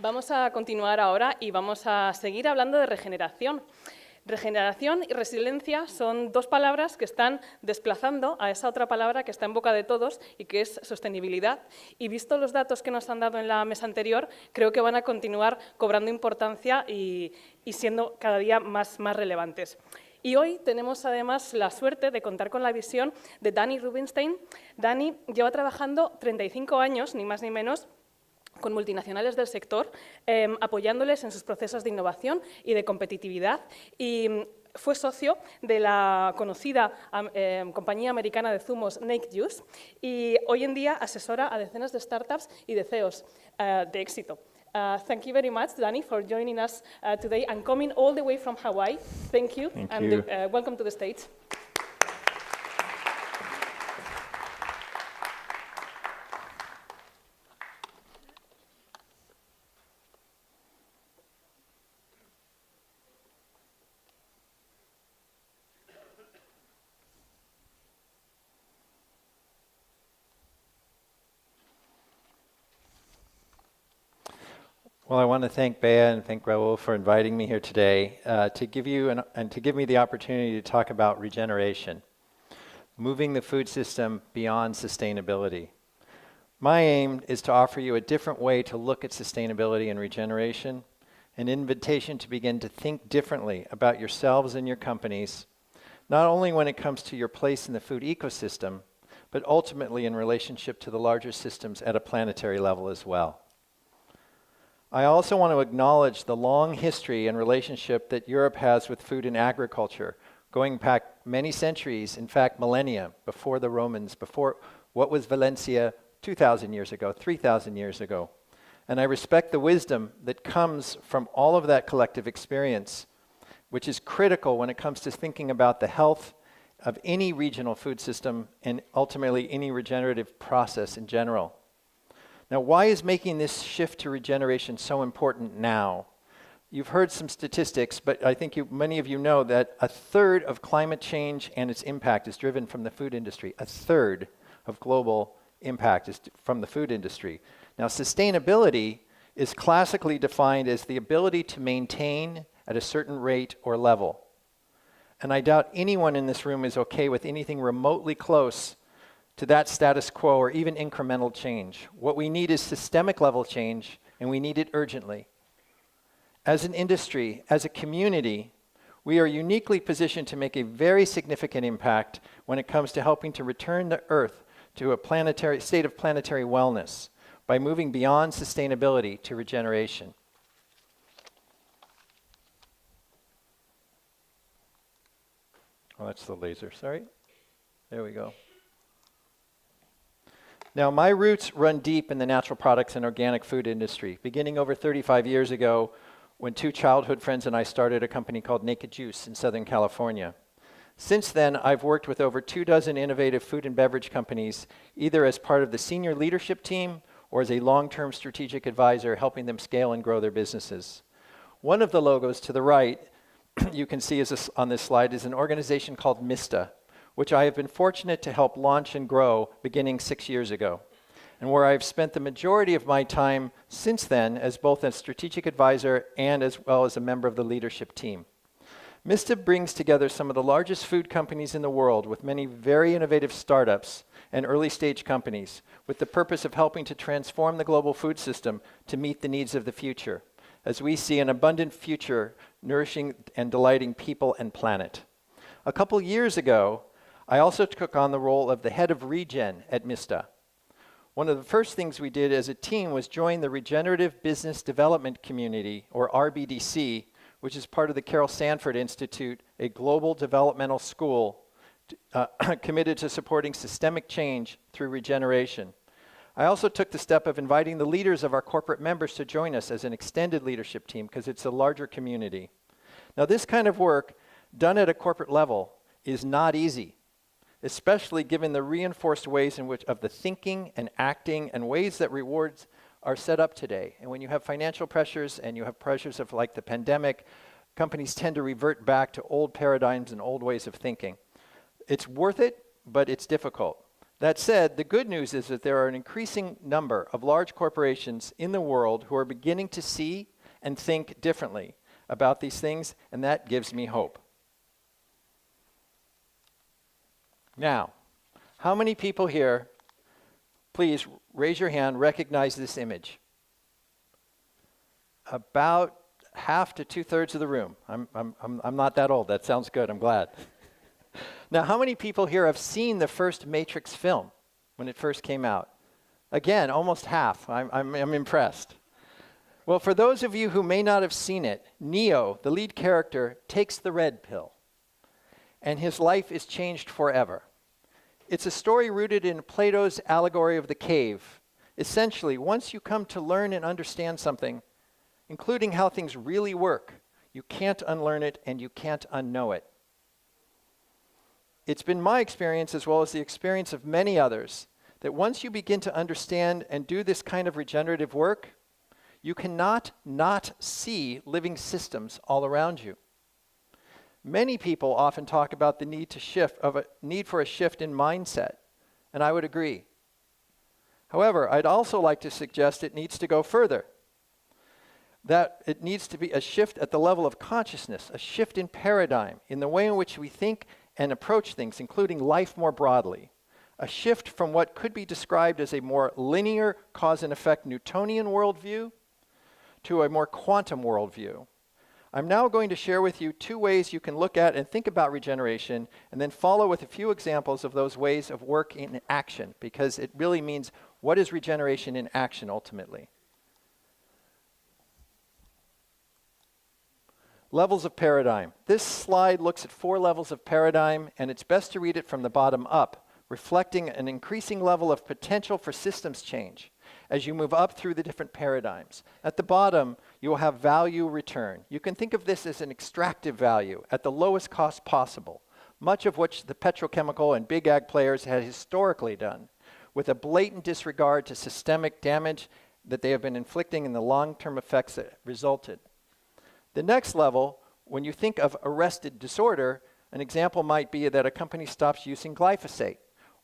Vamos a continuar ahora y vamos a seguir hablando de regeneración. Regeneración y resiliencia son dos palabras que están desplazando a esa otra palabra que está en boca de todos y que es sostenibilidad. Y visto los datos que nos han dado en la mesa anterior, creo que van a continuar cobrando importancia y siendo cada día más relevantes. Y hoy tenemos además la suerte de contar con la visión de Danny Rubenstein. Danny lleva trabajando 35 años, ni más ni menos, con multinacionales del sector, apoyándoles en sus procesos de innovación y de competitividad. Y fue socio de la conocida compañía americana de zumos Naked Juice y hoy en día asesora a decenas de startups y de CEOs de éxito. Thank you very much, Danny, for joining us today and coming all the way from Hawaii. Thank you. Welcome to the stage. Well, I want to thank Bea and thank Raul for inviting me here today to give me the opportunity to talk about regeneration, moving the food system beyond sustainability. My aim is to offer you a different way to look at sustainability and regeneration, an invitation to begin to think differently about yourselves and your companies, not only when it comes to your place in the food ecosystem, but ultimately in relationship to the larger systems at a planetary level as well. I also want to acknowledge the long history and relationship that Europe has with food and agriculture, going back many centuries, in fact millennia, before the Romans, before what was Valencia 2,000 years ago, 3,000 years ago. And I respect the wisdom that comes from all of that collective experience, which is critical when it comes to thinking about the health of any regional food system and ultimately any regenerative process in general. Now, why is making this shift to regeneration so important now? You've heard some statistics, but I think many of you know that a third of climate change and its impact is driven from the food industry. A third of global impact is from the food industry. Now, sustainability is classically defined as the ability to maintain at a certain rate or level. And I doubt anyone in this room is okay with anything remotely close to that status quo or even incremental change. What we need is systemic level change, and we need it urgently. As an industry, as a community, we are uniquely positioned to make a very significant impact when it comes to helping to return the Earth to a state of planetary wellness by moving beyond sustainability to regeneration. Oh, that's the laser, sorry. There we go. Now, my roots run deep in the natural products and organic food industry, beginning over 35 years ago when two childhood friends and I started a company called Naked Juice in Southern California. Since then, I've worked with over 24 innovative food and beverage companies, either as part of the senior leadership team or as a long-term strategic advisor, helping them scale and grow their businesses. One of the logos to the right, you can see on this slide, is an organization called MISTA, which I have been fortunate to help launch and grow beginning 6 years ago, and where I've spent the majority of my time since then as both a strategic advisor and as well as a member of the leadership team. MISTA brings together some of the largest food companies in the world with many very innovative startups and early stage companies with the purpose of helping to transform the global food system to meet the needs of the future, as we see an abundant future nourishing and delighting people and planet. A couple years ago, I also took on the role of the head of Regen at MISTA. One of the first things we did as a team was join the Regenerative Business Development Community, or RBDC, which is part of the Carol Sanford Institute, a global developmental school committed to supporting systemic change through regeneration. I also took the step of inviting the leaders of our corporate members to join us as an extended leadership team because it's a larger community. Now, this kind of work done at a corporate level is not easy, especially given the reinforced ways in which of the thinking and acting and ways that rewards are set up today. And when you have financial pressures and you have pressures of like the pandemic, companies tend to revert back to old paradigms and old ways of thinking. It's worth it, but it's difficult. That said, the good news is that there are an increasing number of large corporations in the world who are beginning to see and think differently about these things, and that gives me hope. Now, how many people here, please raise your hand, recognize this image? About half to 2/3 of the room. I'm not that old. That sounds good. I'm glad. Now, how many people here have seen the first Matrix film when it first came out? Again, almost half. I'm impressed. Well, for those of you who may not have seen it, Neo, the lead character, takes the red pill, and his life is changed forever. It's a story rooted in Plato's allegory of the cave. Essentially, once you come to learn and understand something, including how things really work, you can't unlearn it and you can't unknow it. It's been my experience, as well as the experience of many others, that once you begin to understand and do this kind of regenerative work, you cannot not see living systems all around you. Many people often talk about the need for a shift in mindset, and I would agree. However, I'd also like to suggest it needs to go further. That it needs to be a shift at the level of consciousness, a shift in paradigm, in the way in which we think and approach things, including life more broadly. A shift from what could be described as a more linear cause and effect Newtonian worldview to a more quantum worldview. I'm now going to share with you 2 ways you can look at and think about regeneration, and then follow with a few examples of those ways of work in action, because it really means, what is regeneration in action ultimately? Levels of paradigm. This slide looks at 4 levels of paradigm, and it's best to read it from the bottom up, reflecting an increasing level of potential for systems change as you move up through the different paradigms. At the bottom, you will have value return. You can think of this as an extractive value at the lowest cost possible, much of which the petrochemical and big ag players had historically done, with a blatant disregard to systemic damage that they have been inflicting and the long-term effects that resulted. The next level, when you think of arrested disorder, an example might be that a company stops using glyphosate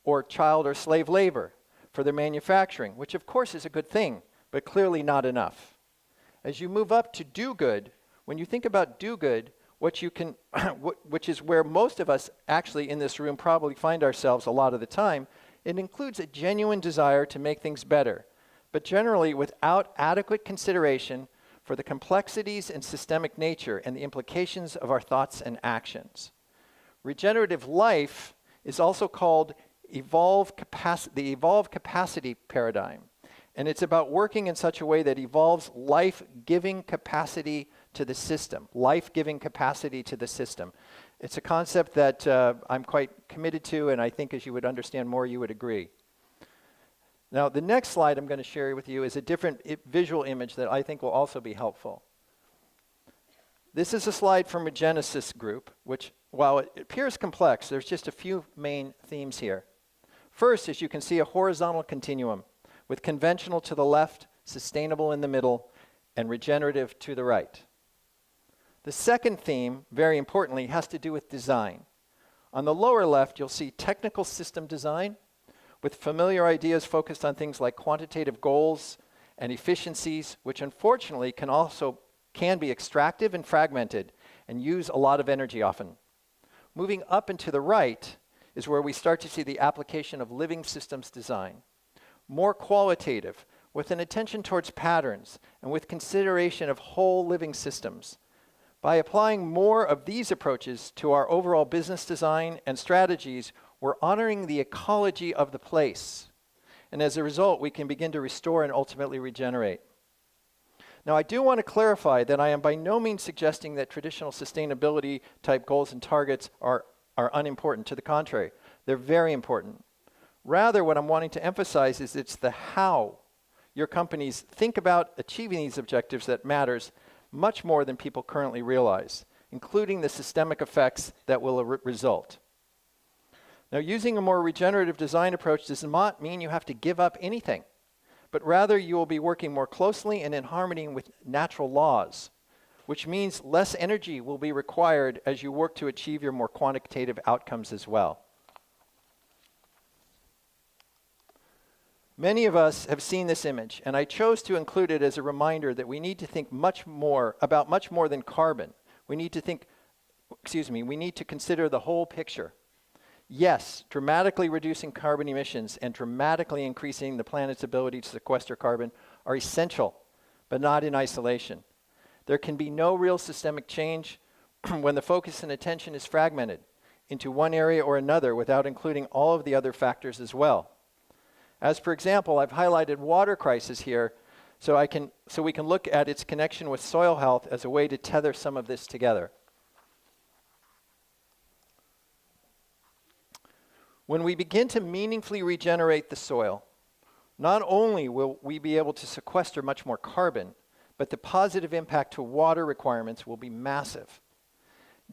or child or slave labor for their manufacturing, which of course is a good thing, but clearly not enough. As you move up to do good, when you think about do good, which is where most of us actually in this room probably find ourselves a lot of the time, it includes a genuine desire to make things better, but generally without adequate consideration for the complexities and systemic nature and the implications of our thoughts and actions. Regenerative life is also called the evolved capacity paradigm, and it's about working in such a way that evolves life-giving capacity to the system. Life-giving capacity to the system. It's a concept that I'm quite committed to, and I think as you would understand more, you would agree. Now, the next slide I'm going to share with you is a different visual image that I think will also be helpful. This is a slide from a Genesis group, which, while it appears complex, there's just a few main themes here. First, as you can see, a horizontal continuum with conventional to the left, sustainable in the middle, and regenerative to the right. The second theme, very importantly, has to do with design. On the lower left, you'll see technical system design, with familiar ideas focused on things like quantitative goals and efficiencies, which unfortunately can be extractive and fragmented and use a lot of energy often. Moving up and to the right is where we start to see the application of living systems design. More qualitative, with an attention towards patterns and with consideration of whole living systems. By applying more of these approaches to our overall business design and strategies, we're honoring the ecology of the place. And as a result, we can begin to restore and ultimately regenerate. Now, I do want to clarify that I am by no means suggesting that traditional sustainability type goals and targets are unimportant. To the contrary, they're very important. Rather, what I'm wanting to emphasize is it's the how your companies think about achieving these objectives that matters much more than people currently realize, including the systemic effects that will result. Now, using a more regenerative design approach does not mean you have to give up anything, but rather you will be working more closely and in harmony with natural laws, which means less energy will be required as you work to achieve your more quantitative outcomes as well. Many of us have seen this image, and I chose to include it as a reminder that we need to think much more than carbon. We need to consider the whole picture. Yes, dramatically reducing carbon emissions and dramatically increasing the planet's ability to sequester carbon are essential, but not in isolation. There can be no real systemic change when the focus and attention is fragmented into one area or another without including all of the other factors as well. As for example, I've highlighted water crisis here so we can look at its connection with soil health as a way to tether some of this together. When we begin to meaningfully regenerate the soil, not only will we be able to sequester much more carbon, but the positive impact to water requirements will be massive.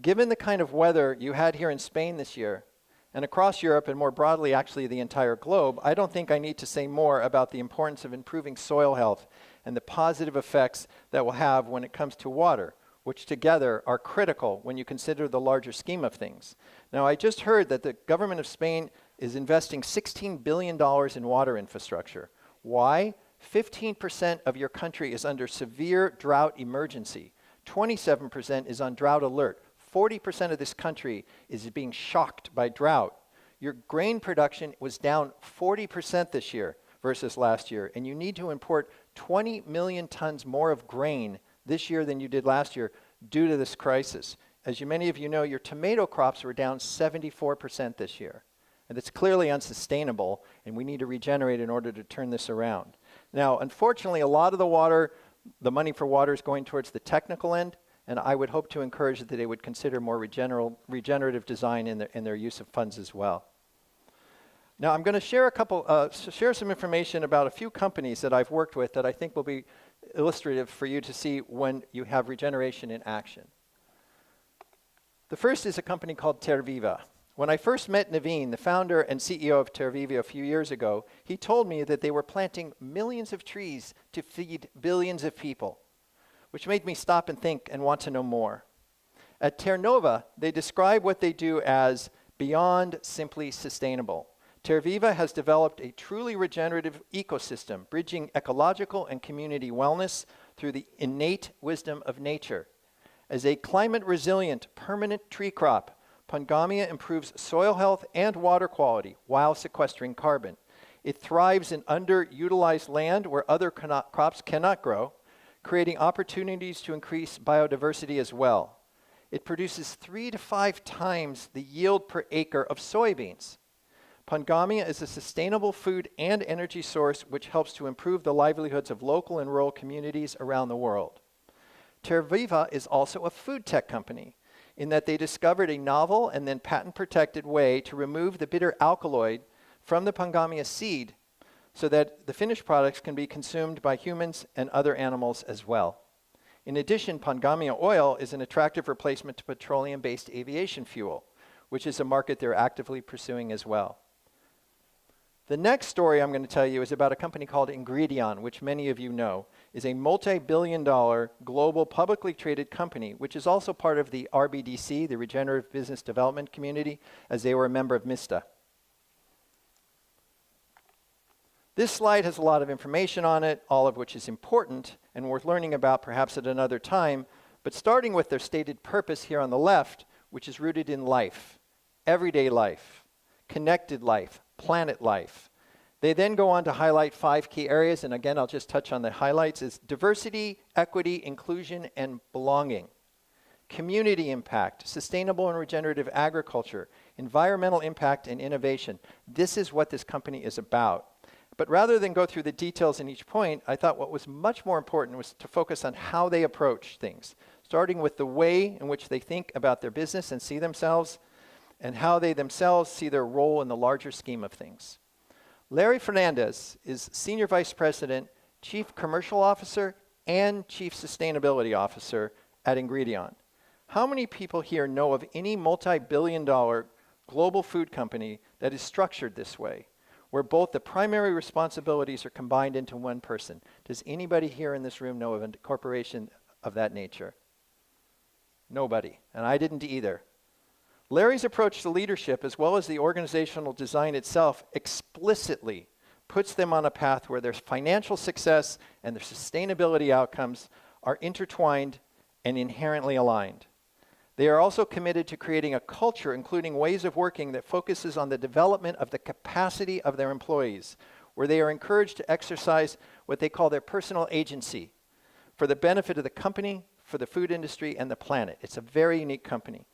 Given the kind of weather you had here in Spain this year, and across Europe and more broadly actually the entire globe, I don't think I need to say more about the importance of improving soil health and the positive effects that will have when it comes to water, which together are critical when you consider the larger scheme of things. Now, I just heard that the government of Spain is investing $16 billion in water infrastructure. Why? 15% of your country is under severe drought emergency. 27% is on drought alert. 40% of this country is being shocked by drought. Your grain production was down 40% this year versus last year, and you need to import 20 million tons more of grain this year than you did last year due to this crisis. As many of you know, your tomato crops were down 74% this year. And it's clearly unsustainable, and we need to regenerate in order to turn this around. Now, unfortunately, a lot of the money for water is going towards the technical end, and I would hope to encourage that they would consider more regenerative design in their use of funds as well. Now, I'm going to share some information about a few companies that I've worked with that I think will be illustrative for you to see when you have regeneration in action. The first is a company called Terviva. When I first met Naveen, the founder and CEO of Terviva a few years ago, he told me that they were planting millions of trees to feed billions of people, which made me stop and think and want to know more. At Ternova, they describe what they do as beyond simply sustainable. Terviva has developed a truly regenerative ecosystem, bridging ecological and community wellness through the innate wisdom of nature. As a climate-resilient, permanent tree crop, Pangamia improves soil health and water quality while sequestering carbon. It thrives in underutilized land where other crops cannot grow, creating opportunities to increase biodiversity as well. It produces 3 to 5 times the yield per acre of soybeans. Pangamia is a sustainable food and energy source which helps to improve the livelihoods of local and rural communities around the world. Terviva is also a food tech company in that they discovered a novel and then patent-protected way to remove the bitter alkaloid from the Pangamia seed so that the finished products can be consumed by humans and other animals as well. In addition, Pangamia oil is an attractive replacement to petroleum-based aviation fuel, which is a market they're actively pursuing as well. The next story I'm going to tell you is about a company called Ingredion, which many of you know is a multi-billion-dollar global publicly traded company, which is also part of the RBDC, the Regenerative Business Development Community, as they were a member of MISTA. This slide has a lot of information on it, all of which is important and worth learning about perhaps at another time, but starting with their stated purpose here on the left, which is rooted in life, everyday life, connected life, planet life. They then go on to highlight 5 key areas, and again, I'll just touch on the highlights, is diversity, equity, inclusion, and belonging. Community impact, sustainable and regenerative agriculture, environmental impact, and innovation. This is what this company is about. But rather than go through the details in each point, I thought what was much more important was to focus on how they approach things, starting with the way in which they think about their business and see themselves, and how they themselves see their role in the larger scheme of things. Larry Fernandez is Senior Vice President, Chief Commercial Officer, and Chief Sustainability Officer at Ingredion. How many people here know of any multi-billion-dollar global food company that is structured this way, where both the primary responsibilities are combined into one person? Does anybody here in this room know of a corporation of that nature? Nobody, and I didn't either. Larry's approach to leadership, as well as the organizational design itself, explicitly puts them on a path where their financial success and their sustainability outcomes are intertwined and inherently aligned. They are also committed to creating a culture, including ways of working, that focuses on the development of the capacity of their employees, where they are encouraged to exercise what they call their personal agency for the benefit of the company, for the food industry, and the planet. It's a very unique company.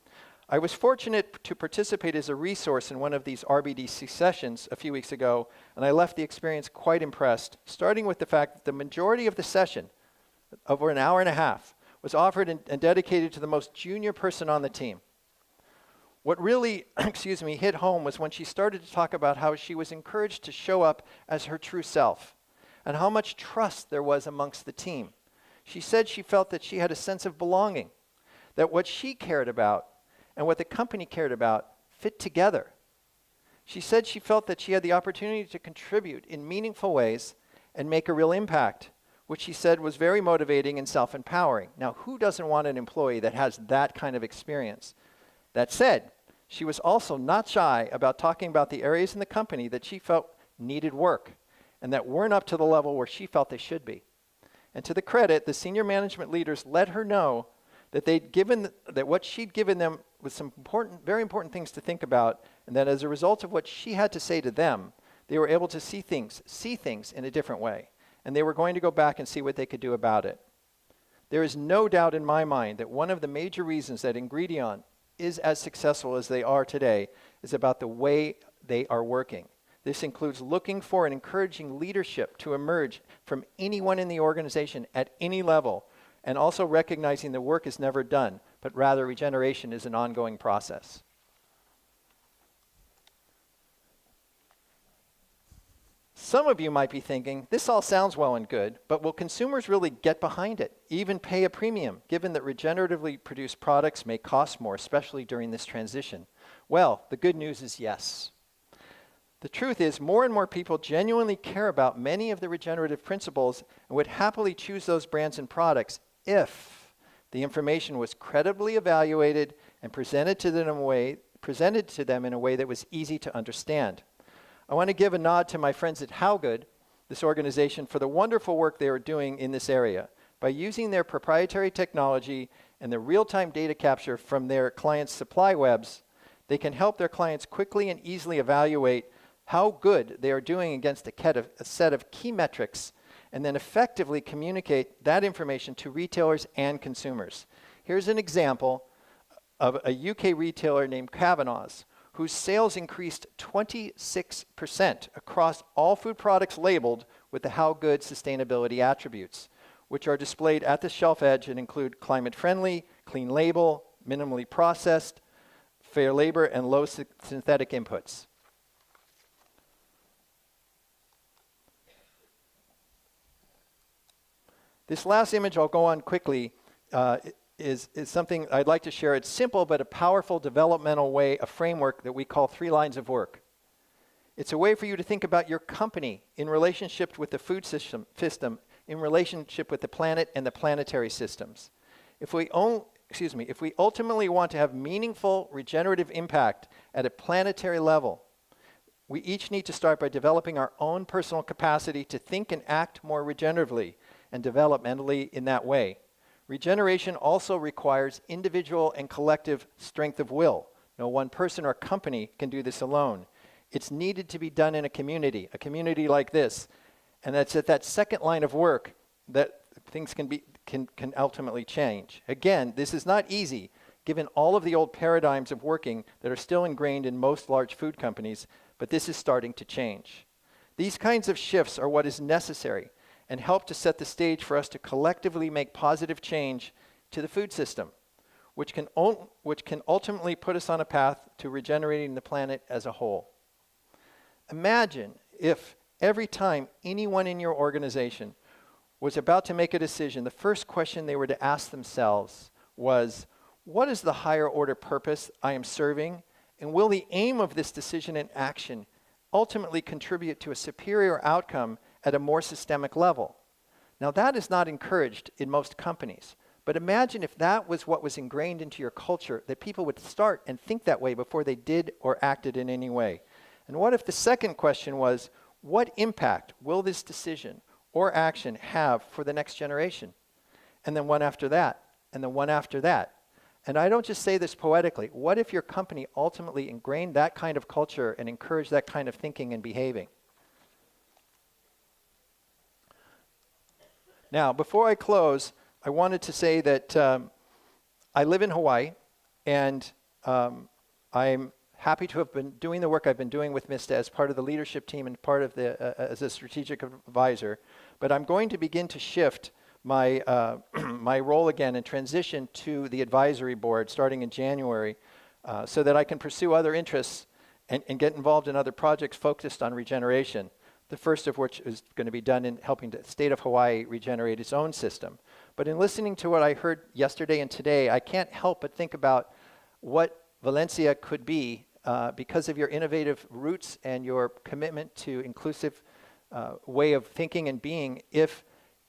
I was fortunate to participate as a resource in one of these RBDC sessions a few weeks ago, and I left the experience quite impressed, starting with the fact that the majority of the session, over an hour and a half, was offered and dedicated to the most junior person on the team. What really, hit home was when she started to talk about how she was encouraged to show up as her true self, and how much trust there was amongst the team. She said she felt that she had a sense of belonging, that what she cared about and what the company cared about fit together. She said she felt that she had the opportunity to contribute in meaningful ways and make a real impact, which she said was very motivating and self-empowering. Now, who doesn't want an employee that has that kind of experience? That said, she was also not shy about talking about the areas in the company that she felt needed work and that weren't up to the level where she felt they should be. And to the credit, the senior management leaders let her know that that what she'd given them was some very important things to think about, and that as a result of what she had to say to them, they were able to see things in a different way, and they were going to go back and see what they could do about it. There is no doubt in my mind that one of the major reasons that Ingredion is as successful as they are today is about the way they are working. This includes looking for and encouraging leadership to emerge from anyone in the organization at any level, and also recognizing the work is never done, but rather regeneration is an ongoing process. Some of you might be thinking, this all sounds well and good, but will consumers really get behind it, even pay a premium, given that regeneratively produced products may cost more, especially during this transition? Well, the good news is yes. The truth is, more and more people genuinely care about many of the regenerative principles and would happily choose those brands and products if the information was credibly evaluated and presented to them in a way that was easy to understand. I want to give a nod to my friends at How Good, this organization, for the wonderful work they are doing in this area. By using their proprietary technology and the real-time data capture from their clients' supply webs, they can help their clients quickly and easily evaluate how good they are doing against a set of key metrics, and then effectively communicate that information to retailers and consumers. Here's an example of a UK retailer named Kavanagh's, whose sales increased 26% across all food products labeled with the How Good sustainability attributes, which are displayed at the shelf edge and include climate-friendly, clean label, minimally processed, fair labor, and low synthetic inputs. This last image I'll go on quickly is something I'd like to share. It's simple but a powerful developmental way, a framework that we call 3 lines of work. It's a way for you to think about your company in relationship with the food system, in relationship with the planet and the planetary systems. If we ultimately want to have meaningful regenerative impact at a planetary level, we each need to start by developing our own personal capacity to think and act more regeneratively and developmentally in that way. Regeneration also requires individual and collective strength of will. No one person or company can do this alone. It's needed to be done in a community like this. And that's at that second line of work that things can ultimately change. Again, this is not easy, given all of the old paradigms of working that are still ingrained in most large food companies, but this is starting to change. These kinds of shifts are what is necessary and help to set the stage for us to collectively make positive change to the food system, which can ultimately put us on a path to regenerating the planet as a whole. Imagine if every time anyone in your organization was about to make a decision, the first question they were to ask themselves was, what is the higher order purpose I am serving, and will the aim of this decision and action ultimately contribute to a superior outcome at a more systemic level? Now, that is not encouraged in most companies, but imagine if that was what was ingrained into your culture, that people would start and think that way before they did or acted in any way. And what if the second question was, What impact will this decision or action have for the next generation? And then one after that, and then one after that. And I don't just say this poetically. What if your company ultimately ingrained that kind of culture and encouraged that kind of thinking and behaving? Now, before I close, I wanted to say that I live in Hawaii, and I'm happy to have been doing the work I've been doing with MISTA as part of the leadership team and part of the as a strategic advisor. But I'm going to begin to shift my my role again and transition to the advisory board starting in January, so that I can pursue other interests and get involved in other projects focused on regeneration. The first of which is going to be done in helping the state of Hawaii regenerate its own system. But in listening to what I heard yesterday and today, I can't help but think about what Valencia could be because of your innovative roots and your commitment to inclusive way of thinking and being if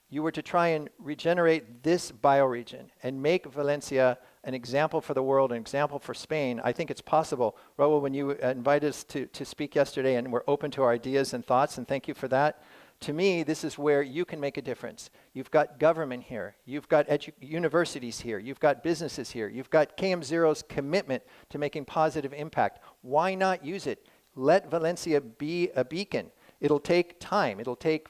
you were to try and regenerate this bioregion and make Valencia an example for the world, an example for Spain. I think it's possible. Raul, when you invited us to speak yesterday and we're open to our ideas and thoughts, and thank you for that, to me, this is where you can make a difference. You've got government here. You've got universities here. You've got businesses here. You've got KM0's commitment to making positive impact. Why not use it? Let Valencia be a beacon. It'll take time. It'll take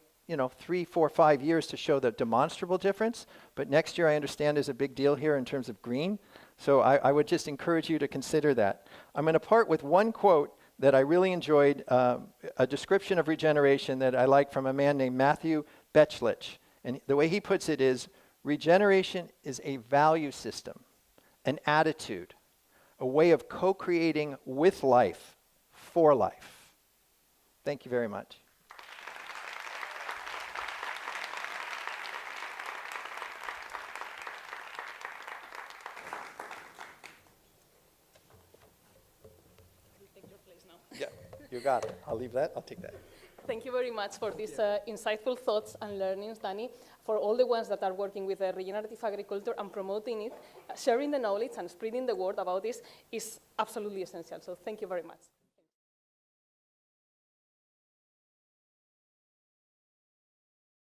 3, 4, 5 years to show the demonstrable difference. But next year, I understand, is a big deal here in terms of green. So I would just encourage you to consider that. I'm going to part with one quote that I really enjoyed, a description of regeneration that I like from a man named Matthew Betchlich. And the way he puts it is, regeneration is a value system, an attitude, a way of co-creating with life, for life. Thank you very much. Yeah, you got it. I'll leave that. I'll take that. Thank you very much for these insightful thoughts and learnings, Danny. For all the ones that are working with regenerative agriculture and promoting it, sharing the knowledge and spreading the word about this is absolutely essential. So thank you very much.